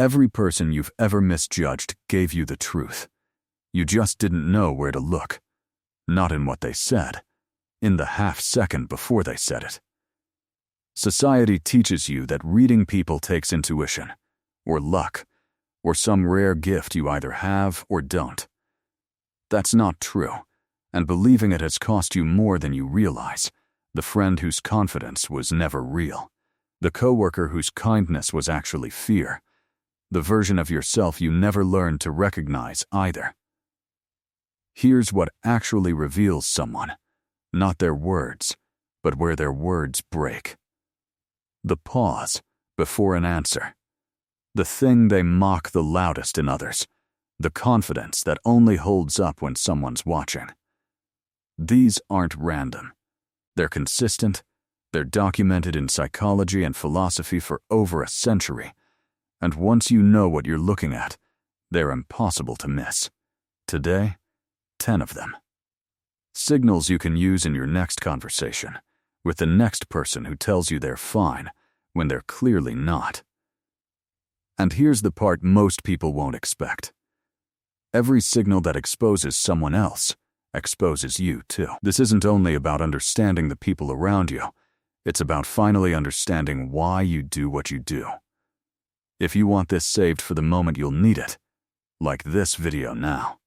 Every person you've ever misjudged gave you the truth. You just didn't know where to look. Not in what they said, in the half-second before they said it. Society teaches you that reading people takes intuition, or luck, or some rare gift you either have or don't. That's not true, and believing it has cost you more than you realize. The friend whose confidence was never real. The coworker whose kindness was actually fear. The version of yourself you never learned to recognize either. Here's what actually reveals someone, not their words, but where their words break. The pause before an answer. The thing they mock the loudest in others. The confidence that only holds up when someone's watching. These aren't random. They're consistent. They're documented in psychology and philosophy for over a century. And once you know what you're looking at, they're impossible to miss. Today, 10 of them. Signals you can use in your next conversation, with the next person who tells you they're fine when they're clearly not. And here's the part most people won't expect. Every signal that exposes someone else exposes you too. This isn't only about understanding the people around you, it's about finally understanding why you do what you do. If you want this saved for the moment you'll need it, like this video now.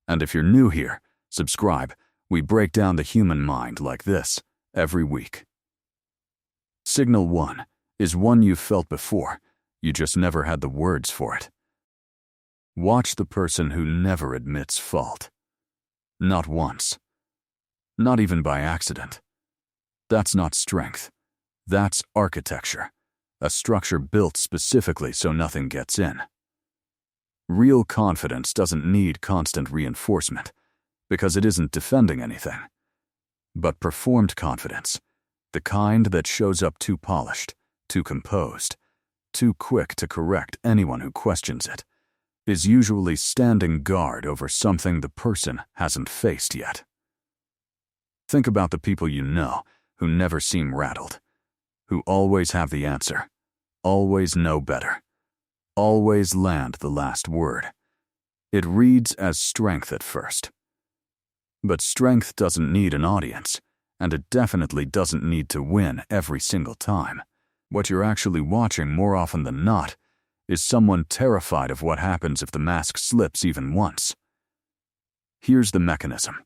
And if you're new here, subscribe. We break down the human mind like this every week. Signal 1 is one you've felt before, you just never had the words for it. Watch the person who never admits fault. Not once. Not even by accident. That's not strength. That's architecture. A structure built specifically so nothing gets in. Real confidence doesn't need constant reinforcement, because it isn't defending anything. But performed confidence, the kind that shows up too polished, too composed, too quick to correct anyone who questions it, is usually standing guard over something the person hasn't faced yet. Think about the people you know who never seem rattled, who always have the answer, always know better, always land the last word. It reads as strength at first. But strength doesn't need an audience, and it definitely doesn't need to win every single time. What you're actually watching more often than not is someone terrified of what happens if the mask slips even once. Here's the mechanism.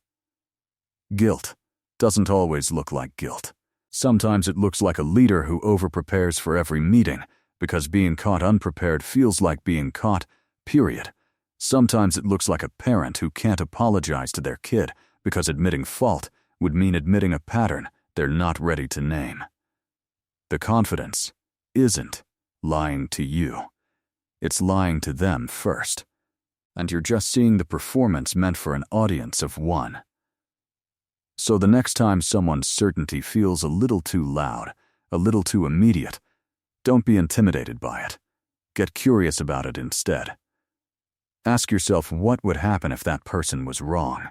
Guilt doesn't always look like guilt. Sometimes it looks like a leader who overprepares for every meeting because being caught unprepared feels like being caught, period. Sometimes it looks like a parent who can't apologize to their kid because admitting fault would mean admitting a pattern they're not ready to name. The confidence isn't lying to you. It's lying to them first. And you're just seeing the performance meant for an audience of one. So the next time someone's certainty feels a little too loud, a little too immediate, don't be intimidated by it. Get curious about it instead. Ask yourself what would happen if that person was wrong,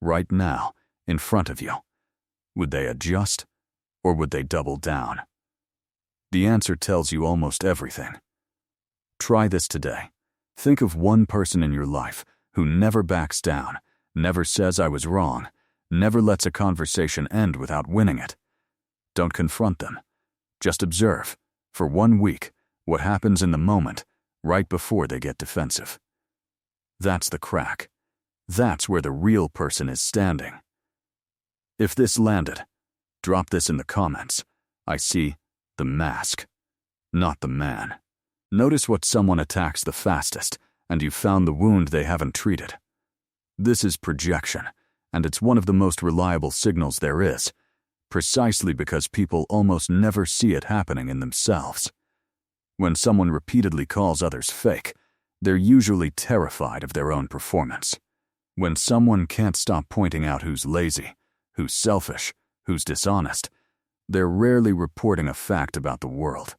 right now, in front of you. Would they adjust, or would they double down? The answer tells you almost everything. Try this today. Think of one person in your life who never backs down, never says I was wrong, never lets a conversation end without winning it. Don't confront them. Just observe, for 1 week, what happens in the moment, right before they get defensive. That's the crack. That's where the real person is standing. If this landed, drop this in the comments. I see the mask, not the man. Notice what someone attacks the fastest, and you've found the wound they haven't treated. This is projection, and it's one of the most reliable signals there is, precisely because people almost never see it happening in themselves. When someone repeatedly calls others fake, they're usually terrified of their own performance. When someone can't stop pointing out who's lazy, who's selfish, who's dishonest, they're rarely reporting a fact about the world.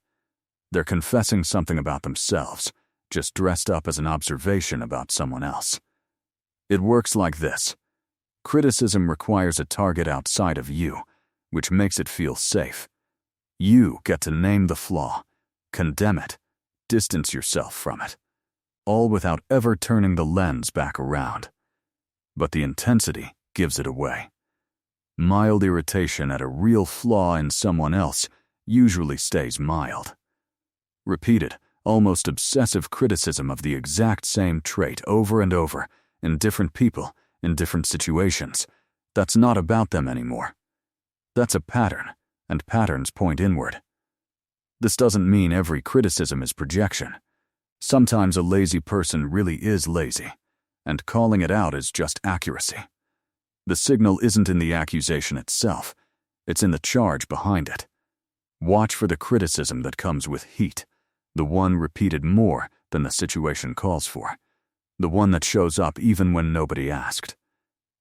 They're confessing something about themselves, just dressed up as an observation about someone else. It works like this. Criticism requires a target outside of you, which makes it feel safe. You get to name the flaw, condemn it, distance yourself from it, all without ever turning the lens back around. But the intensity gives it away. Mild irritation at a real flaw in someone else usually stays mild. Repeated, almost obsessive criticism of the exact same trait over and over in different people, in different situations, that's not about them anymore. That's a pattern, and patterns point inward. This doesn't mean every criticism is projection. Sometimes a lazy person really is lazy, and calling it out is just accuracy. The signal isn't in the accusation itself, it's in the charge behind it. Watch for the criticism that comes with heat, the one repeated more than the situation calls for, the one that shows up even when nobody asked.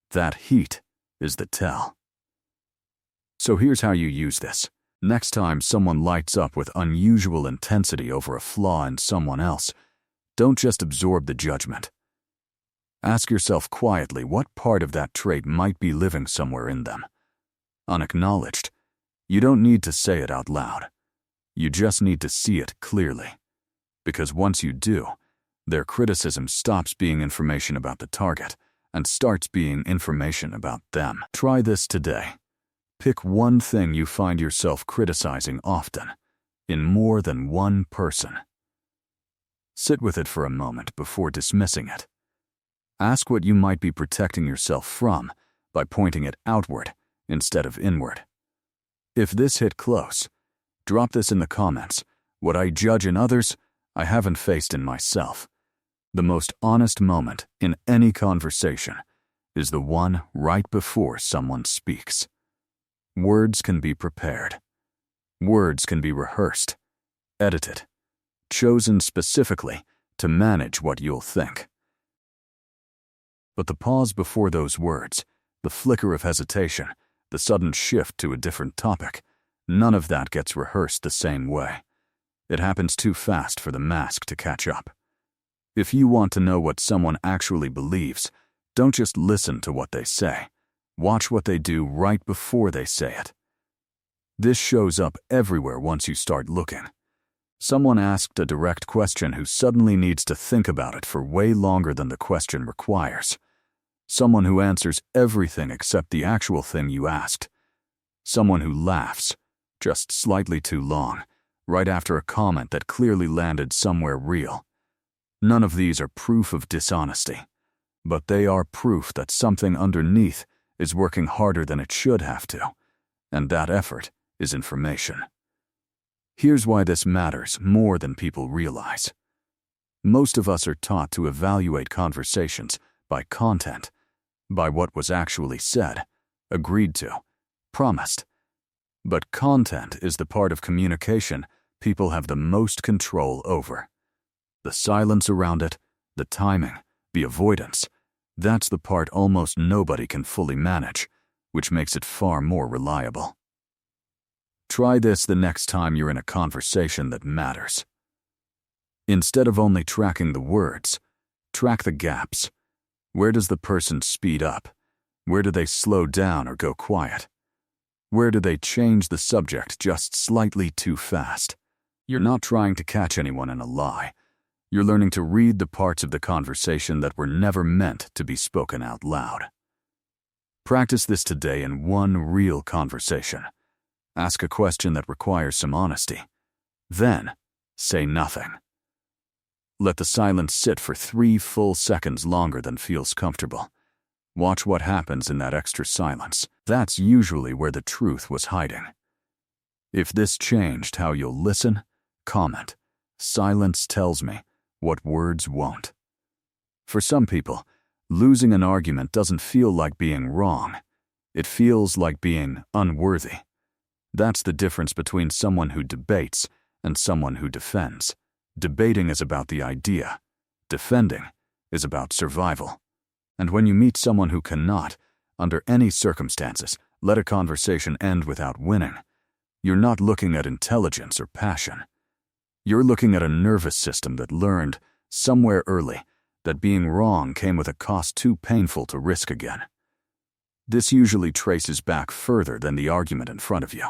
That heat is the tell. So here's how you use this. Next time someone lights up with unusual intensity over a flaw in someone else, don't just absorb the judgment. Ask yourself quietly what part of that trait might be living somewhere in them. Unacknowledged. You don't need to say it out loud. You just need to see it clearly. Because once you do, their criticism stops being information about the target and starts being information about them. Try this today. Pick one thing you find yourself criticizing often, in more than one person. Sit with it for a moment before dismissing it. Ask what you might be protecting yourself from by pointing it outward instead of inward. If this hit close, drop this in the comments. What I judge in others, I haven't faced in myself. The most honest moment in any conversation is the one right before someone speaks. Words can be prepared. Words can be rehearsed, edited, chosen specifically to manage what you'll think. But the pause before those words, the flicker of hesitation, the sudden shift to a different topic, none of that gets rehearsed the same way. It happens too fast for the mask to catch up. If you want to know what someone actually believes, don't just listen to what they say. Watch what they do right before they say it. This shows up everywhere once you start looking. Someone asked a direct question who suddenly needs to think about it for way longer than the question requires. Someone who answers everything except the actual thing you asked. Someone who laughs, just slightly too long, right after a comment that clearly landed somewhere real. None of these are proof of dishonesty, but they are proof that something underneath is working harder than it should have to, and that effort is information. Here's why this matters more than people realize. Most of us are taught to evaluate conversations by content, by what was actually said, agreed to, promised. But content is the part of communication people have the most control over. The silence around it, the timing, the avoidance, that's the part almost nobody can fully manage, which makes it far more reliable. Try this the next time you're in a conversation that matters. Instead of only tracking the words, track the gaps. Where does the person speed up? Where do they slow down or go quiet? Where do they change the subject just slightly too fast? You're not trying to catch anyone in a lie. You're learning to read the parts of the conversation that were never meant to be spoken out loud. Practice this today in one real conversation. Ask a question that requires some honesty. Then, say nothing. Let the silence sit for 3 full seconds longer than feels comfortable. Watch what happens in that extra silence. That's usually where the truth was hiding. If this changed how you'll listen, comment. Silence tells me what words won't. For some people, losing an argument doesn't feel like being wrong. It feels like being unworthy. That's the difference between someone who debates and someone who defends. Debating is about the idea. Defending is about survival. And when you meet someone who cannot, under any circumstances, let a conversation end without winning, you're not looking at intelligence or passion. You're looking at a nervous system that learned, somewhere early, that being wrong came with a cost too painful to risk again. This usually traces back further than the argument in front of you.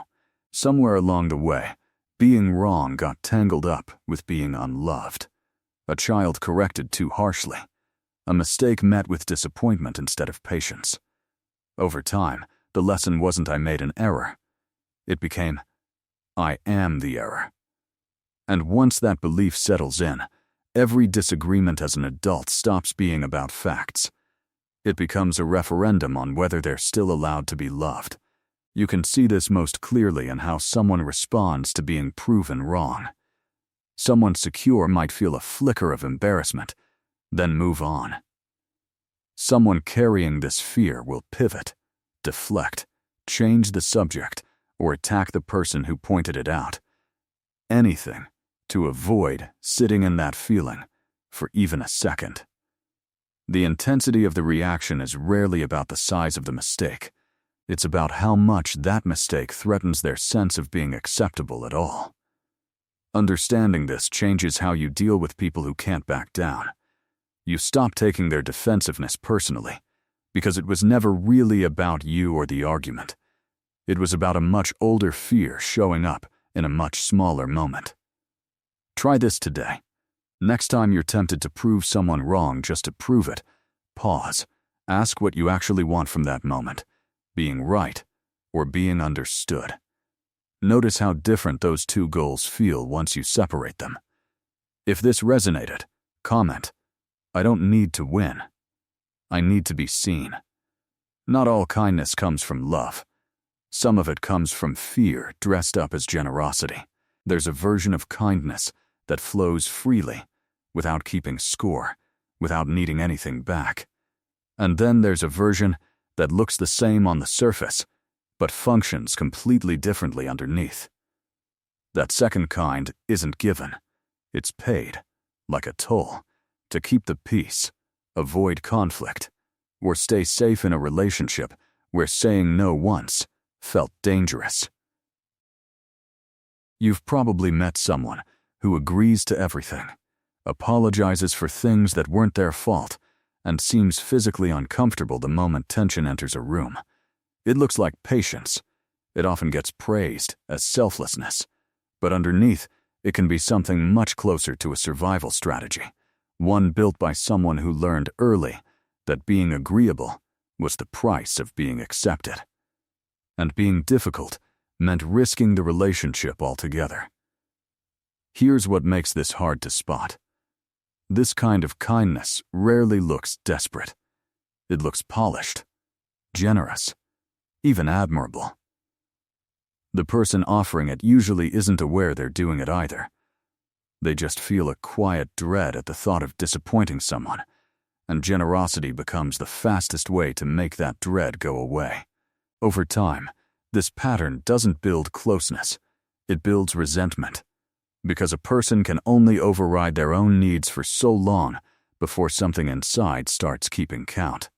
Somewhere along the way, Being wrong got tangled up with being unloved. A child corrected too harshly. A mistake met with disappointment instead of patience. Over time, the lesson wasn't I made an error. It became, I am the error. And once that belief settles in, every disagreement as an adult stops being about facts. It becomes a referendum on whether they're still allowed to be loved. You can see this most clearly in how someone responds to being proven wrong. Someone secure might feel a flicker of embarrassment, then move on. Someone carrying this fear will pivot, deflect, change the subject, or attack the person who pointed it out. Anything to avoid sitting in that feeling for even a second. The intensity of the reaction is rarely about the size of the mistake. It's about how much that mistake threatens their sense of being acceptable at all. Understanding this changes how you deal with people who can't back down. You stop taking their defensiveness personally, because it was never really about you or the argument. It was about a much older fear showing up in a much smaller moment. Try this today. Next time you're tempted to prove someone wrong just to prove it, pause. Ask what you actually want from that moment, being right or being understood. Notice how different those two goals feel once you separate them. If this resonated, comment, I don't need to win. I need to be seen. Not all kindness comes from love. Some of it comes from fear dressed up as generosity. There's a version of kindness that flows freely, without keeping score, without needing anything back. And then there's a version that looks the same on the surface, but functions completely differently underneath. That second kind isn't given. It's paid, like a toll, to keep the peace, avoid conflict, or stay safe in a relationship where saying no once felt dangerous. You've probably met someone who agrees to everything, apologizes for things that weren't their fault, and seems physically uncomfortable the moment tension enters a room. It looks like patience. It often gets praised as selflessness, but underneath, it can be something much closer to a survival strategy, one built by someone who learned early that being agreeable was the price of being accepted. And being difficult meant risking the relationship altogether. Here's what makes this hard to spot. This kind of kindness rarely looks desperate. It looks polished, generous, even admirable. The person offering it usually isn't aware they're doing it either. They just feel a quiet dread at the thought of disappointing someone, and generosity becomes the fastest way to make that dread go away. Over time, this pattern doesn't build closeness, it builds resentment, because a person can only override their own needs for so long before something inside starts keeping count.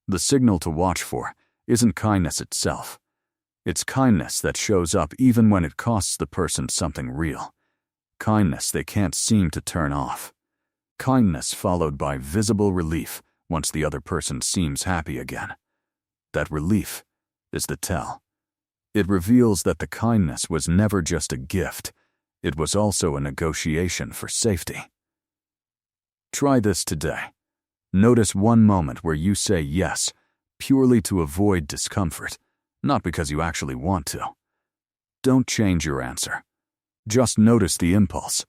The signal to watch for isn't kindness itself. It's kindness that shows up even when it costs the person something real. Kindness they can't seem to turn off. Kindness followed by visible relief once the other person seems happy again. That relief is the tell. It reveals that the kindness was never just a gift. It was also a negotiation for safety. Try this today. Notice one moment where you say yes, purely to avoid discomfort, not because you actually want to. Don't change your answer. Just notice the impulse,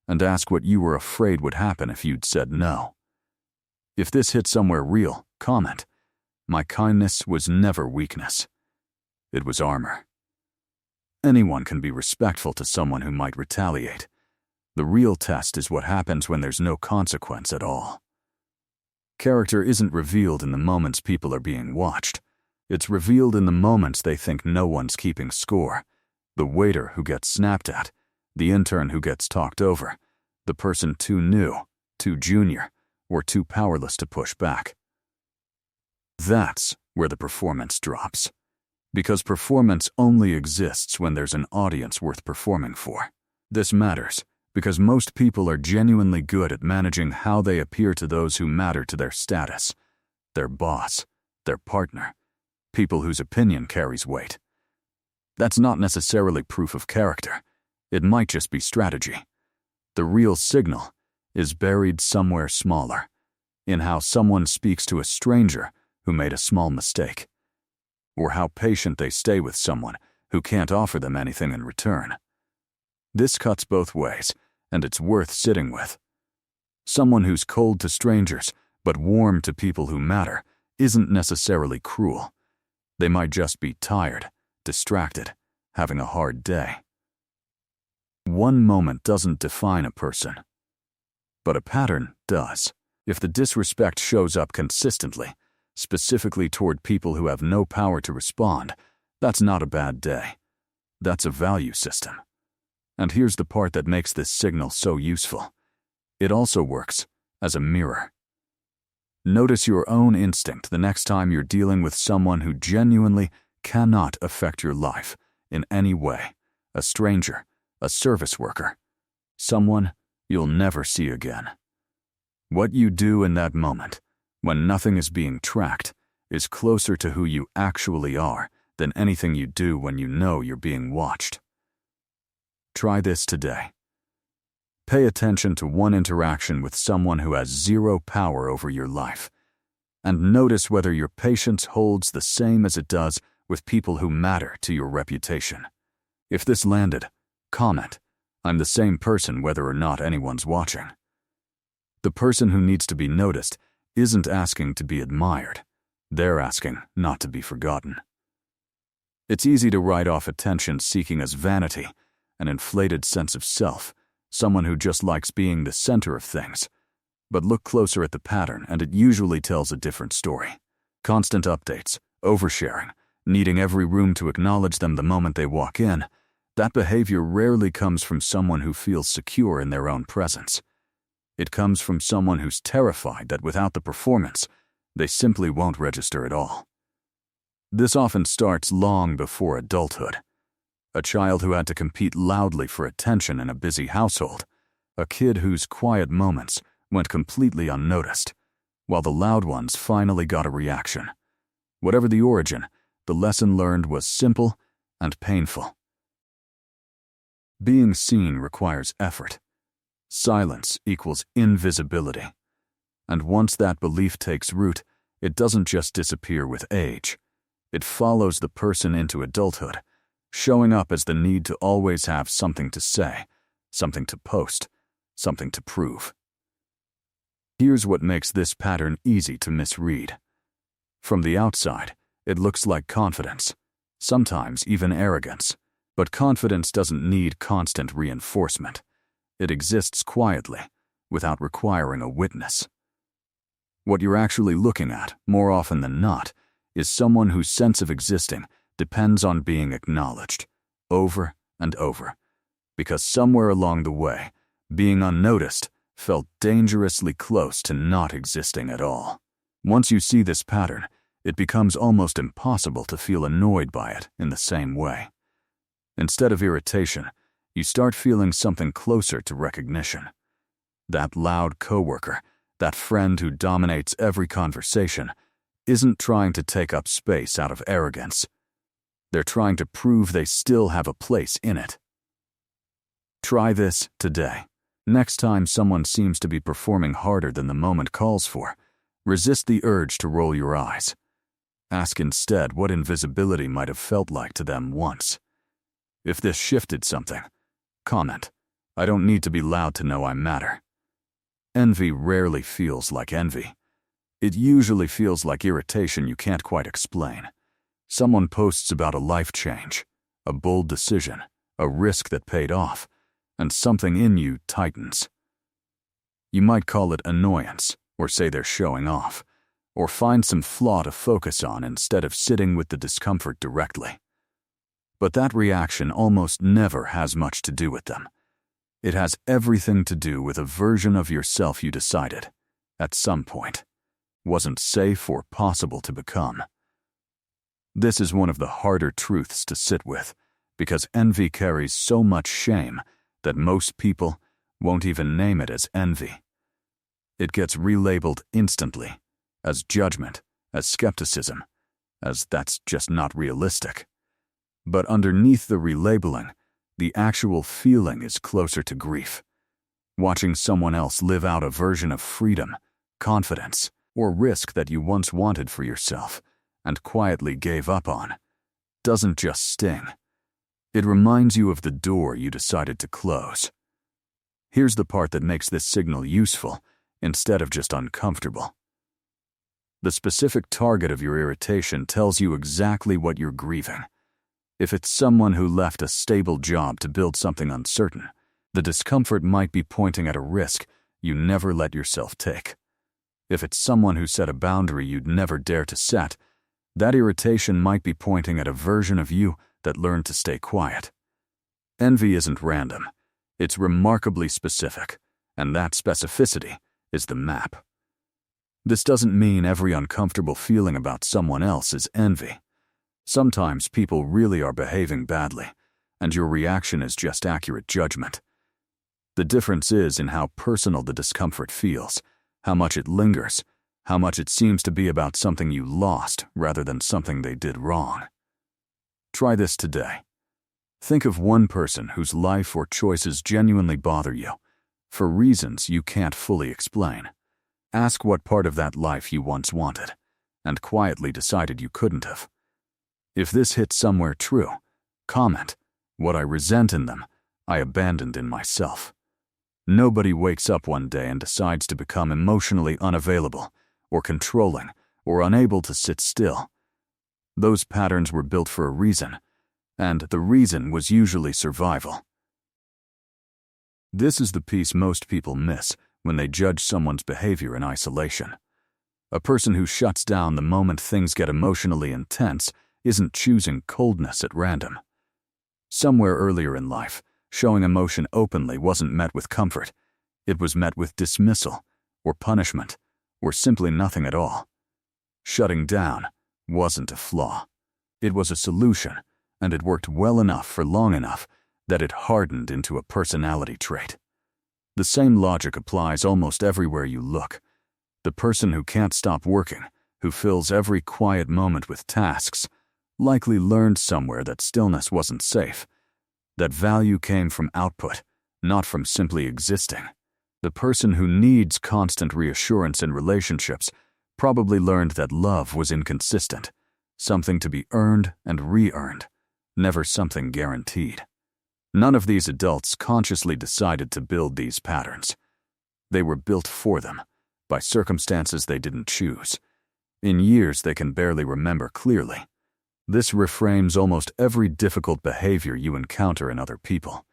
and ask what you were afraid would happen if you'd said no. If this hit somewhere real, comment, my kindness was never weakness. It was armor. Anyone can be respectful to someone who might retaliate. The real test is what happens when there's no consequence at all. Character isn't revealed in the moments people are being watched. It's revealed in the moments they think no one's keeping score. The waiter who gets snapped at, the intern who gets talked over, the person too new, too junior, or too powerless to push back. That's where the performance drops. Because performance only exists when there's an audience worth performing for. This matters because most people are genuinely good at managing how they appear to those who matter to their status, their boss, their partner, people whose opinion carries weight. That's not necessarily proof of character. It might just be strategy. The real signal is buried somewhere smaller, in how someone speaks to a stranger who made a small mistake, or how patient they stay with someone who can't offer them anything in return. This cuts both ways, and it's worth sitting with. Someone who's cold to strangers but warm to people who matter isn't necessarily cruel. They might just be tired, distracted, having a hard day. One moment doesn't define a person, but a pattern does. If the disrespect shows up consistently, specifically toward people who have no power to respond, that's not a bad day. That's a value system. And here's the part that makes this signal so useful. It also works as a mirror. Notice your own instinct the next time you're dealing with someone who genuinely cannot affect your life in any way. A stranger, a service worker, someone you'll never see again. What you do in that moment, when nothing is being tracked, is closer to who you actually are than anything you do when you know you're being watched. Try this today. Pay attention to one interaction with someone who has zero power over your life, and notice whether your patience holds the same as it does with people who matter to your reputation. If this landed, comment, "I'm the same person whether or not anyone's watching." The person who needs to be noticed isn't asking to be admired. They're asking not to be forgotten. It's easy to write off attention seeking as vanity, an inflated sense of self, someone who just likes being the center of things. But look closer at the pattern, and it usually tells a different story. Constant updates, oversharing, needing every room to acknowledge them the moment they walk in, that behavior rarely comes from someone who feels secure in their own presence. It comes from someone who's terrified that without the performance, they simply won't register at all. This often starts long before adulthood. A child who had to compete loudly for attention in a busy household, a kid whose quiet moments went completely unnoticed, while the loud ones finally got a reaction. Whatever the origin, the lesson learned was simple and painful. Being seen requires effort. Silence equals invisibility. And once that belief takes root, it doesn't just disappear with age. It follows the person into adulthood, showing up as the need to always have something to say, something to post, something to prove. Here's what makes this pattern easy to misread. From the outside, it looks like confidence, sometimes even arrogance. But confidence doesn't need constant reinforcement. It exists quietly, without requiring a witness. What you're actually looking at, more often than not, is someone whose sense of existing depends on being acknowledged, over and over, because somewhere along the way, being unnoticed felt dangerously close to not existing at all. Once you see this pattern, it becomes almost impossible to feel annoyed by it in the same way. Instead of irritation, you start feeling something closer to recognition. That loud coworker, that friend who dominates every conversation, isn't trying to take up space out of arrogance. They're trying to prove they still have a place in it. Try this today. Next time someone seems to be performing harder than the moment calls for, resist the urge to roll your eyes. Ask instead what invisibility might have felt like to them once. If this shifted something, comment, "I don't need to be loud to know I matter." Envy rarely feels like envy. It usually feels like irritation you can't quite explain. Someone posts about a life change, a bold decision, a risk that paid off, and something in you tightens. You might call it annoyance, or say they're showing off, or find some flaw to focus on instead of sitting with the discomfort directly. But that reaction almost never has much to do with them. It has everything to do with a version of yourself you decided, at some point, wasn't safe or possible to become. This is one of the harder truths to sit with, because envy carries so much shame that most people won't even name it as envy. It gets relabeled instantly, as judgment, as skepticism, as that's just not realistic. But underneath the relabeling, The actual feeling is closer to grief. Watching someone else live out a version of freedom, confidence, or risk that you once wanted for yourself and quietly gave up on doesn't just sting. It reminds you of the door you decided to close. Here's the part that makes this signal useful instead of just uncomfortable. The specific target of your irritation tells you exactly what you're grieving. If it's someone who left a stable job to build something uncertain, the discomfort might be pointing at a risk you never let yourself take. If it's someone who set a boundary you'd never dare to set, that irritation might be pointing at a version of you that learned to stay quiet. Envy isn't random. It's remarkably specific, and that specificity is the map. This doesn't mean every uncomfortable feeling about someone else is envy. Sometimes people really are behaving badly, and your reaction is just accurate judgment. The difference is in how personal the discomfort feels, how much it lingers, how much it seems to be about something you lost rather than something they did wrong. Try this today. Think of one person whose life or choices genuinely bother you, for reasons you can't fully explain. Ask what part of that life you once wanted, and quietly decided you couldn't have. If this hits somewhere true, comment, "What I resent in them, I abandoned in myself." Nobody wakes up one day and decides to become emotionally unavailable, or controlling, or unable to sit still. Those patterns were built for a reason, and the reason was usually survival. This is the piece most people miss when they judge someone's behavior in isolation. A person who shuts down the moment things get emotionally intense isn't choosing coldness at random. Somewhere earlier in life, showing emotion openly wasn't met with comfort. It was met with dismissal, or punishment, or simply nothing at all. Shutting down wasn't a flaw. It was a solution, and it worked well enough for long enough that it hardened into a personality trait. The same logic applies almost everywhere you look. The person who can't stop working, who fills every quiet moment with tasks, likely learned somewhere that stillness wasn't safe, that value came from output, not from simply existing. The person who needs constant reassurance in relationships probably learned that love was inconsistent, something to be earned and re-earned, never something guaranteed. None of these adults consciously decided to build these patterns. They were built for them, by circumstances they didn't choose. In years they can barely remember clearly. This reframes almost every difficult behavior you encounter in other people.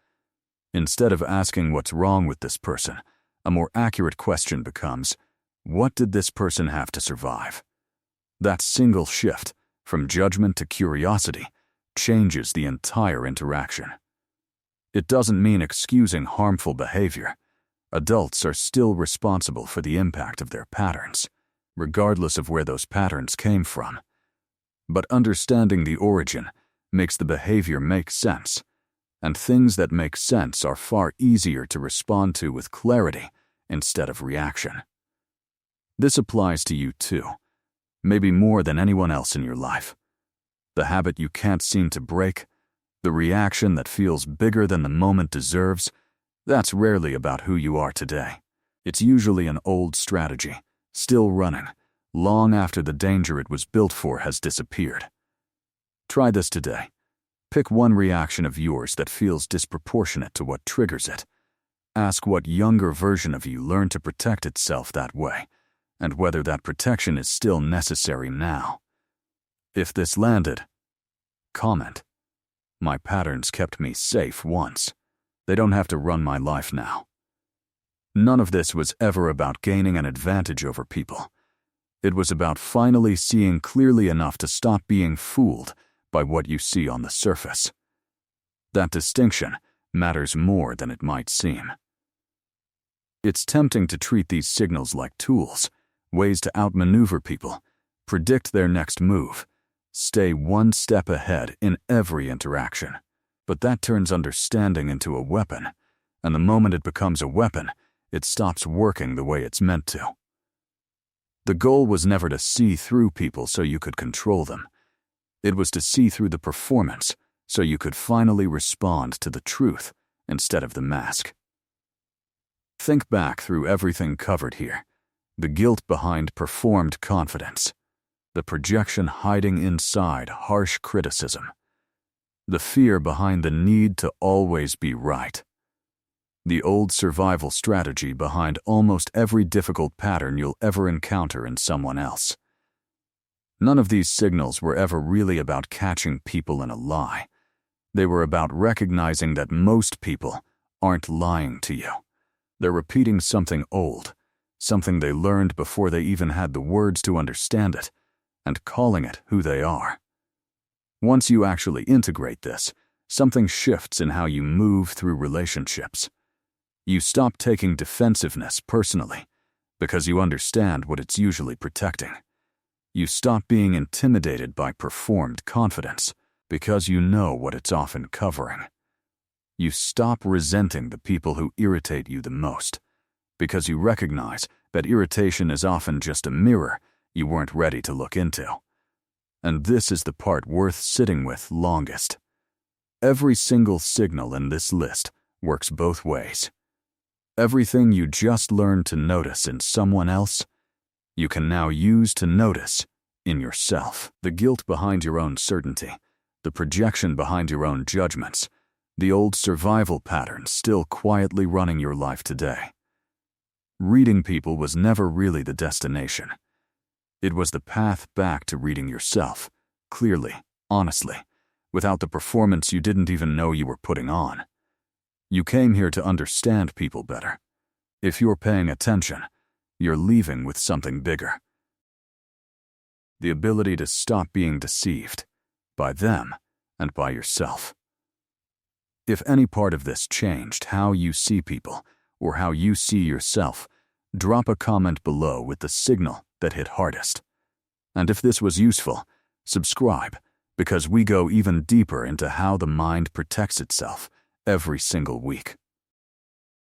Instead of asking what's wrong with this person, a more accurate question becomes, what did this person have to survive? That single shift, from judgment to curiosity, changes the entire interaction. It doesn't mean excusing harmful behavior. Adults are still responsible for the impact of their patterns, regardless of where those patterns came from. But understanding the origin makes the behavior make sense, and things that make sense are far easier to respond to with clarity instead of reaction. This applies to you too, maybe more than anyone else in your life. The habit you can't seem to break, the reaction that feels bigger than the moment deserves, that's rarely about who you are today. It's usually an old strategy, still running, long after the danger it was built for has disappeared. Try this today. Pick one reaction of yours that feels disproportionate to what triggers it. Ask what younger version of you learned to protect itself that way, and whether that protection is still necessary now. If this landed, comment, "My patterns kept me safe once. They don't have to run my life now." None of this was ever about gaining an advantage over people. It was about finally seeing clearly enough to stop being fooled by what you see on the surface. That distinction matters more than it might seem. It's tempting to treat these signals like tools, ways to outmaneuver people, predict their next move, stay one step ahead in every interaction. But that turns understanding into a weapon, and the moment it becomes a weapon, it stops working the way it's meant to. The goal was never to see through people so you could control them. It was to see through the performance, so you could finally respond to the truth instead of the mask. Think back through everything covered here: the guilt behind performed confidence, the projection hiding inside harsh criticism, the fear behind the need to always be right, the old survival strategy behind almost every difficult pattern you'll ever encounter in someone else. None of these signals were ever really about catching people in a lie. They were about recognizing that most people aren't lying to you. They're repeating something old, something they learned before they even had the words to understand it, and calling it who they are. Once you actually integrate this, something shifts in how you move through relationships. You stop taking defensiveness personally because you understand what it's usually protecting. You stop being intimidated by performed confidence because you know what it's often covering. You stop resenting the people who irritate you the most because you recognize that irritation is often just a mirror you weren't ready to look into. And this is the part worth sitting with longest. Every single signal in this list works both ways. Everything you just learned to notice in someone else, you can now use to notice in yourself. The guilt behind your own certainty, the projection behind your own judgments, the old survival patterns still quietly running your life today. Reading people was never really the destination. It was the path back to reading yourself, clearly, honestly, without the performance you didn't even know you were putting on. You came here to understand people better. If you're paying attention, you're leaving with something bigger. The ability to stop being deceived by them and by yourself. If any part of this changed how you see people or how you see yourself, drop a comment below with the signal that hit hardest. And if this was useful, subscribe, because we go even deeper into how the mind protects itself every single week.